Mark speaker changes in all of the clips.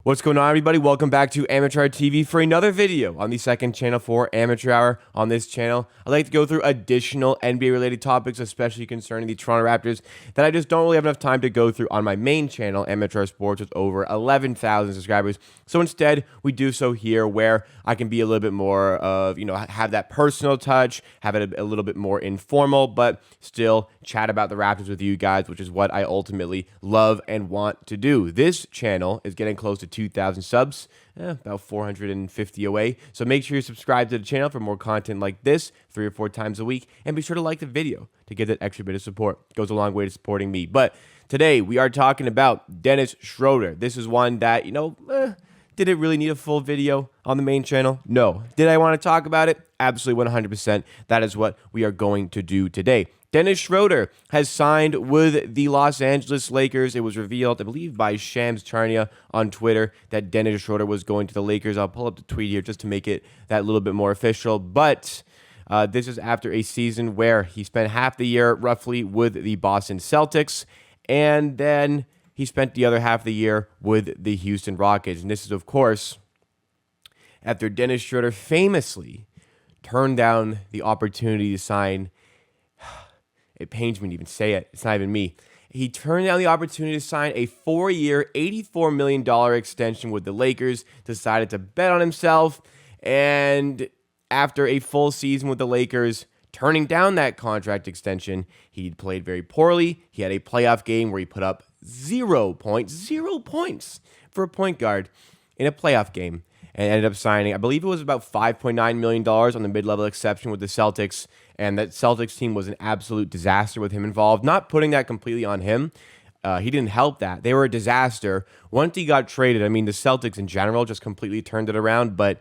Speaker 1: What's going on, everybody? Welcome back to Amateur Hour TV for another video on the second channel for Amateur Hour. On this channel, I like to go through additional NBA-related topics, especially concerning the Toronto Raptors, that I just don't really have enough time to go through on my main channel, Amateur Hour Sports, with over 11,000 subscribers. So instead, we do so here where I can be a little bit more of, have that personal touch, have it a little bit more informal, but still chat about the Raptors with you guys, which is what I ultimately love and want to do. This channel is getting close to 2,000 subs, about 450 away. So make sure you subscribe to the channel for more content like this 3 or 4 times a week, and be sure to like the video to get that extra bit of support. It goes a long way to supporting me. But today we are talking about Dennis Schroder. This is one that, did it really need a full video on the main channel? No. Did I want to talk about it? Absolutely 100%. That is what we are going to do today. Dennis Schroder has signed with the Los Angeles Lakers. It was revealed, I believe, by Shams Charnia on Twitter that Dennis Schroder was going to the Lakers. I'll pull up the tweet here just to make it that little bit more official. But this is after a season where he spent half the year roughly with the Boston Celtics, and then he spent the other half of the year with the Houston Rockets. And this is, of course, after Dennis Schroder famously turned down the opportunity to sign. It pains me to even say it. It's not even me. He turned down the opportunity to sign a 4-year, $84 million extension with the Lakers, decided to bet on himself, and after a full season with the Lakers, turning down that contract extension, he played very poorly. He had a playoff game where he put up 0 points for a point guard in a playoff game, and ended up signing, I believe it was about $5.9 million on the mid-level exception with the Celtics, and that Celtics team was an absolute disaster with him involved. Not putting that completely on him. He didn't help that. They were a disaster. Once he got traded, the Celtics in general just completely turned it around, but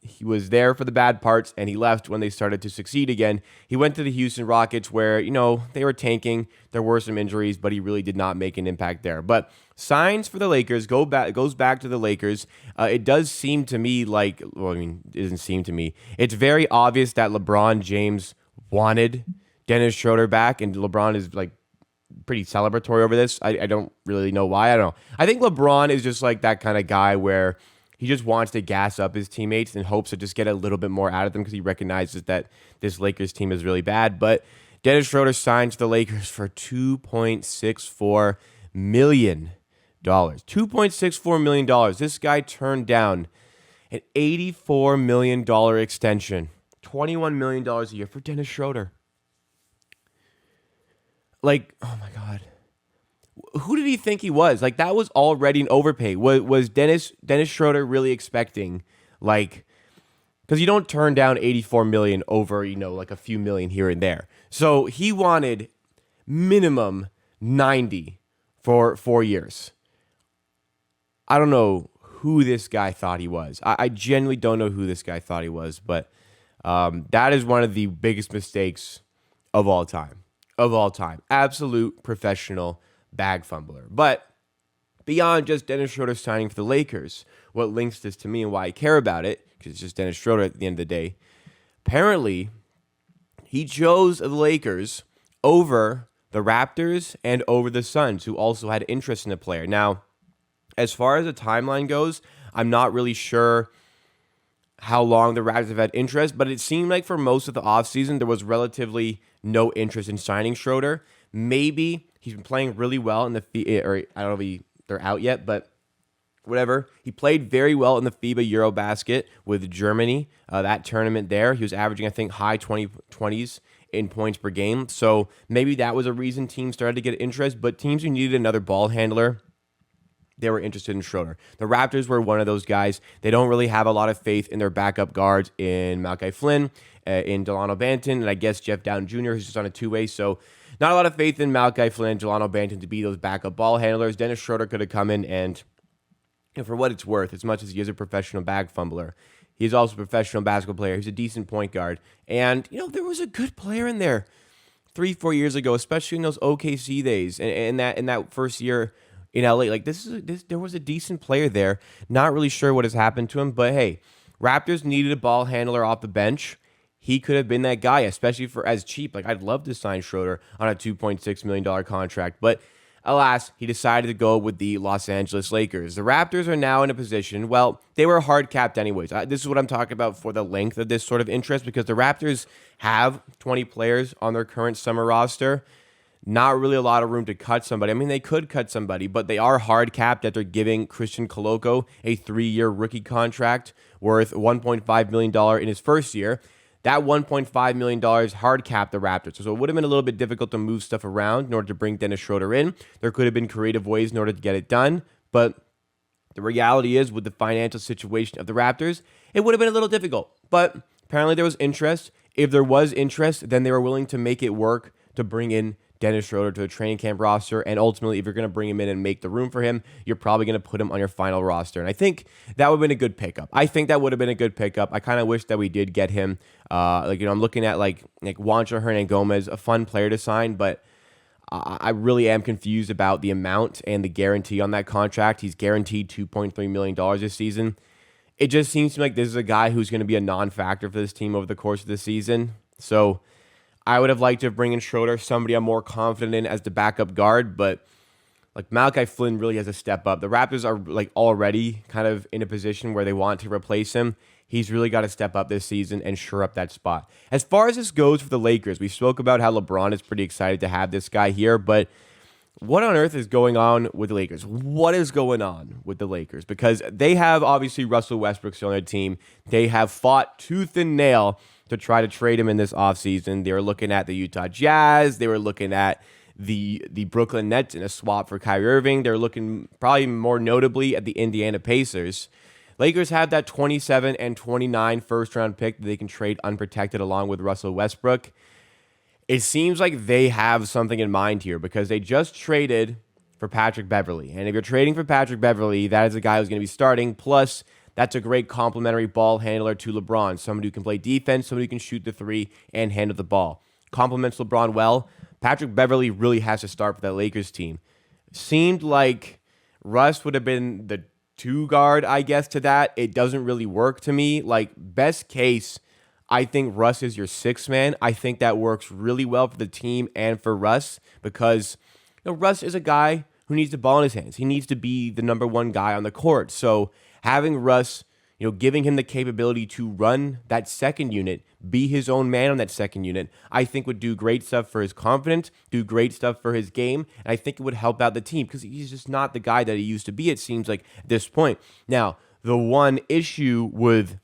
Speaker 1: he was there for the bad parts, and he left when they started to succeed again. He went to the Houston Rockets where, they were tanking. There were some injuries, but he really did not make an impact there. But signs for the Lakers, goes back to the Lakers. It does seem to me like, it doesn't seem to me. It's very obvious that LeBron James wanted Dennis Schroder back, and LeBron is pretty celebratory over this. I don't really know why. I don't know. I think LeBron is just like that kind of guy where he just wants to gas up his teammates in hopes to just get a little bit more out of them because he recognizes that this Lakers team is really bad. But Dennis Schroder signed to the Lakers for $2.64 million. $2.64 million. This guy turned down an $84 million extension. $21 million a year for Dennis Schroder. Oh my God. Who did he think he was? That was already an overpay. Was Dennis Schroder really expecting, because you don't turn down $84 million over, a few million here and there. So he wanted minimum 90 for 4 years. I don't know who this guy thought he was. I genuinely don't know who this guy thought he was, but that is one of the biggest mistakes of all time. Absolute professional bag fumbler. But beyond just Dennis Schroder signing for the Lakers, what links this to me and why I care about it, because it's just Dennis Schroder at the end of the day, apparently he chose the Lakers over the Raptors and over the Suns, who also had interest in the player. Now, as far as the timeline goes, I'm not really sure how long the Raptors have had interest, but it seemed like for most of the offseason, there was relatively no interest in signing Schroder. Maybe he's been playing really well in the or I don't know if they're out yet, but whatever. He played very well in the FIBA Eurobasket with Germany, that tournament there. He was averaging, I think, high 20s in points per game. So maybe that was a reason teams started to get interest, but teams who needed another ball handler, they were interested in Schroder. The Raptors were one of those guys. They don't really have a lot of faith in their backup guards in Malachi Flynn, in Delano Banton, and I guess Jeff Dowtin Jr., who's just on a two-way. So not a lot of faith in Malachi Flynn, Delano Banton to be those backup ball handlers. Dennis Schroder could have come in and, for what it's worth, as much as he is a professional bag fumbler, he's also a professional basketball player. He's a decent point guard. And, there was a good player in there 3-4 years ago, especially in those OKC days and in that first year in LA. There was a decent player there. Not really sure what has happened to him, but hey, Raptors needed a ball handler off the bench. He could have been that guy, especially for as cheap. I'd love to sign Schroder on a $2.6 million contract, but Alas, he decided to go with the Los Angeles Lakers. The Raptors are now in a position, well, they were hard capped anyways. This is what I'm talking about for the length of this sort of interest, because the Raptors have 20 players on their current summer roster. Not really a lot of room to cut somebody. I mean, they could cut somebody, but they are hard capped after giving Christian Coloco a 3-year rookie contract worth $1.5 million in his first year. That $1.5 million hard capped the Raptors. So it would have been a little bit difficult to move stuff around in order to bring Dennis Schroder in. There could have been creative ways in order to get it done, but the reality is, with the financial situation of the Raptors, it would have been a little difficult. But apparently there was interest. If there was interest, then they were willing to make it work to bring in Dennis Schroder to the training camp roster. And ultimately, if you're going to bring him in and make the room for him, you're probably going to put him on your final roster. And I think that would have been a good pickup. I kind of wish that we did get him. I'm looking at like Juancho Hernan-Gomez, a fun player to sign, but I really am confused about the amount and the guarantee on that contract. He's guaranteed $2.3 million this season. It just seems to me like this is a guy who's going to be a non-factor for this team over the course of the season. So I would have liked to bring in Schroeder, somebody I'm more confident in as the backup guard, but like Malachi Flynn really has to step up. The Raptors are like already kind of in a position where they want to replace him. He's really got to step up this season and shore up that spot. As far as this goes for the Lakers, we spoke about how LeBron is pretty excited to have this guy here, but what on earth is going on with the Lakers? What is going on with the Lakers? Because they have obviously Russell Westbrook still on their team. They have fought tooth and nail to try to trade him in this offseason. They were looking at the Utah Jazz. They were looking at the Brooklyn Nets in a swap for Kyrie Irving. They're looking probably more notably at the Indiana Pacers. Lakers have that 27 and 29 first-round pick that they can trade unprotected along with Russell Westbrook. It seems like they have something in mind here because they just traded for Patrick Beverley. And if you're trading for Patrick Beverley, that is a guy who's going to be starting. Plus, that's a great complementary ball handler to LeBron. Somebody who can play defense, somebody who can shoot the three and handle the ball. Complements LeBron well. Patrick Beverley really has to start for that Lakers team. Seemed like Russ would have been the two guard, I guess, to that. It doesn't really work to me. Like, best case, I think Russ is your sixth man. I think that works really well for the team and for Russ because Russ is a guy who needs the ball in his hands. He needs to be the number one guy on the court. So having Russ, giving him the capability to run that second unit, be his own man on that second unit, I think would do great stuff for his confidence, do great stuff for his game, and I think it would help out the team because he's just not the guy that he used to be, it seems like, at this point. Now, the one issue with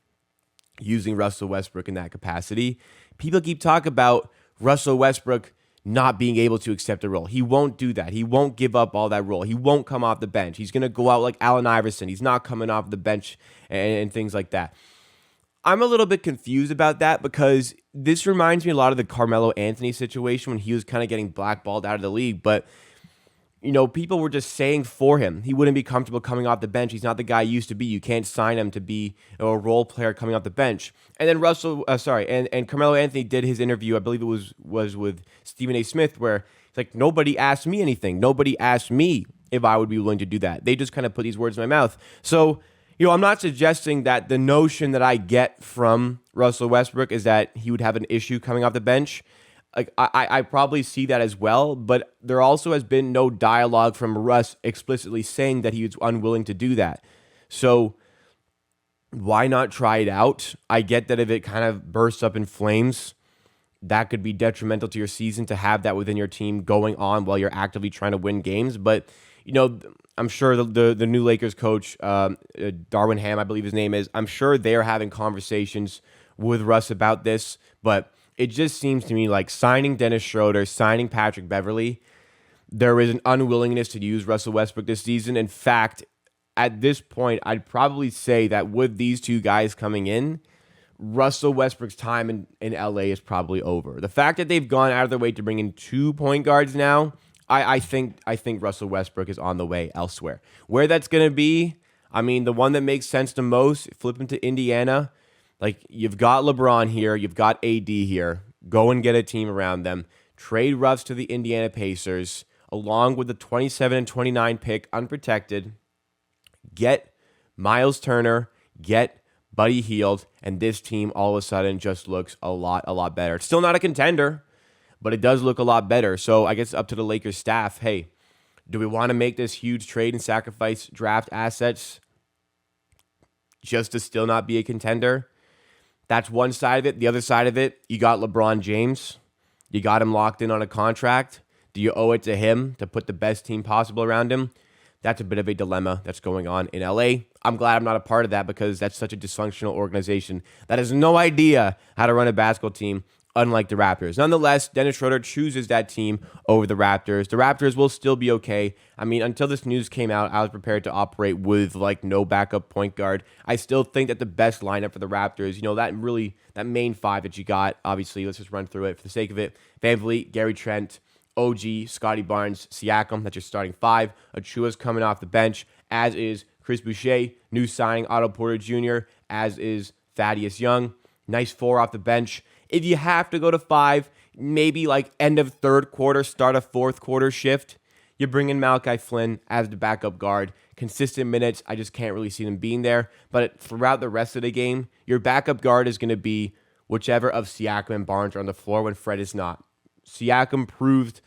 Speaker 1: using Russell Westbrook in that capacity, people keep talking about Russell Westbrook not being able to accept a role. He won't do that. He won't give up all that role. He won't come off the bench. He's going to go out like Allen Iverson. He's not coming off the bench and things like that. I'm a little bit confused about that because this reminds me a lot of the Carmelo Anthony situation when he was kind of getting blackballed out of the league. But, people were just saying for him, he wouldn't be comfortable coming off the bench. He's not the guy he used to be. You can't sign him to be a role player coming off the bench. And then and Carmelo Anthony did his interview, I believe it was with Stephen A. Smith, where it's like, nobody asked me anything. Nobody asked me if I would be willing to do that. They just kind of put these words in my mouth. So, I'm not suggesting that the notion that I get from Russell Westbrook is that he would have an issue coming off the bench. Like I probably see that as well, but there also has been no dialogue from Russ explicitly saying that he was unwilling to do that. So why not try it out? I get that if it kind of bursts up in flames, that could be detrimental to your season to have that within your team going on while you're actively trying to win games. But, I'm sure the new Lakers coach, Darwin Ham, I believe his name is, I'm sure they're having conversations with Russ about this, but it just seems to me like signing Dennis Schroeder, signing Patrick Beverley, there is an unwillingness to use Russell Westbrook this season. In fact, at this point, I'd probably say that with these two guys coming in, Russell Westbrook's time in LA is probably over. The fact that they've gone out of their way to bring in 2 point guards now, I think Russell Westbrook is on the way elsewhere. Where that's going to be, the one that makes sense the most, flip him to Indiana. Like, you've got LeBron here, you've got AD here. Go and get a team around them. Trade Russ to the Indiana Pacers, along with the 27 and 29 pick unprotected. Get Miles Turner, get Buddy Hield, and this team all of a sudden just looks a lot better. It's still not a contender, but it does look a lot better. So I guess up to the Lakers staff, hey, Do we want to make this huge trade and sacrifice draft assets just to still not be a contender? That's one side of it. The other side of it, you got LeBron James. You got him locked in on a contract. Do you owe it to him to put the best team possible around him? That's a bit of a dilemma that's going on in LA. I'm glad I'm not a part of that because that's such a dysfunctional organization that has no idea how to run a basketball team, unlike the Raptors. Nonetheless, Dennis Schroder chooses that team over the Raptors. The Raptors will still be okay. I mean, until this news came out, I was prepared to operate with like no backup point guard. I still think that the best lineup for the Raptors, that main five that you got, obviously, let's just run through it for the sake of it. VanVleet, Gary Trent, OG, Scotty Barnes, Siakam, that's your starting five. Achua's coming off the bench, as is Chris Boucher, new signing Otto Porter Jr., as is Thaddeus Young. Nice four off the bench. If you have to go to five, maybe like end of third quarter, start a fourth quarter shift, you bring in Malachi Flynn as the backup guard. Consistent minutes, I just can't really see them being there. But throughout the rest of the game, your backup guard is going to be whichever of Siakam and Barnes are on the floor when Fred is not. Siakam proved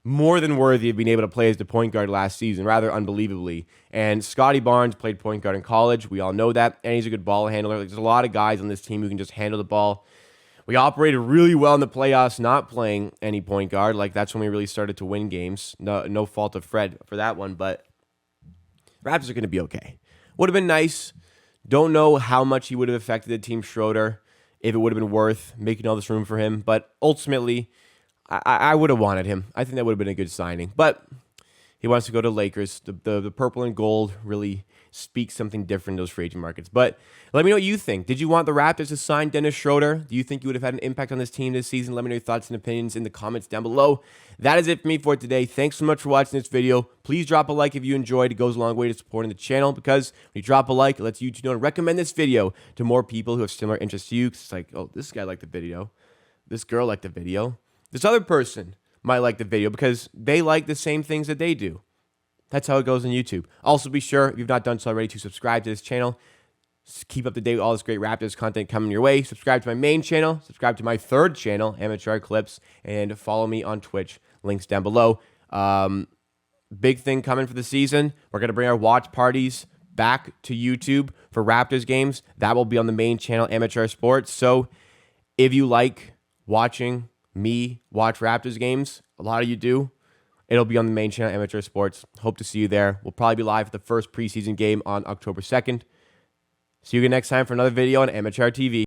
Speaker 1: more than worthy of being able to play as the point guard last season, rather unbelievably. And Scotty Barnes played point guard in college. We all know that. And he's a good ball handler. There's a lot of guys on this team who can just handle the ball. We operated really well in the playoffs, not playing any point guard. Like, that's when we really started to win games. No fault of Fred for that one, but Raptors are going to be okay. Would have been nice. Don't know how much he would have affected the team Schroeder, if it would have been worth making all this room for him. But ultimately, I would have wanted him. I think that would have been a good signing. But he wants to go to Lakers. The purple and gold really speaks something different in those free agent markets. But let me know what you think. Did you want the Raptors to sign Dennis Schroeder? Do you think you would have had an impact on this team this season? Let me know your thoughts and opinions in the comments down below. That is it for me for today. Thanks so much for watching this video. Please drop a like if you enjoyed. It goes a long way to supporting the channel because when you drop a like, it lets YouTube know to recommend this video to more people who have similar interests to you. It's like, oh, this guy liked the video. This girl liked the video. This other person might like the video because they like the same things that they do. That's how it goes on YouTube. Also, be sure, if you've not done so already, to subscribe to this channel. Keep up to date with all this great Raptors content coming your way. Subscribe to my main channel. Subscribe to my third channel, Amateur Clips. And follow me on Twitch. Links down below. Big thing coming for the season. We're going to bring our watch parties back to YouTube for Raptors games. That will be on the main channel, Amateur Sports. So if you like watching me watch Raptors games, a lot of you do, it'll be on the main channel, Amateur Sports. Hope to see you there. We'll probably be live for the first preseason game on October 2nd. See you again next time for another video on Amateur TV.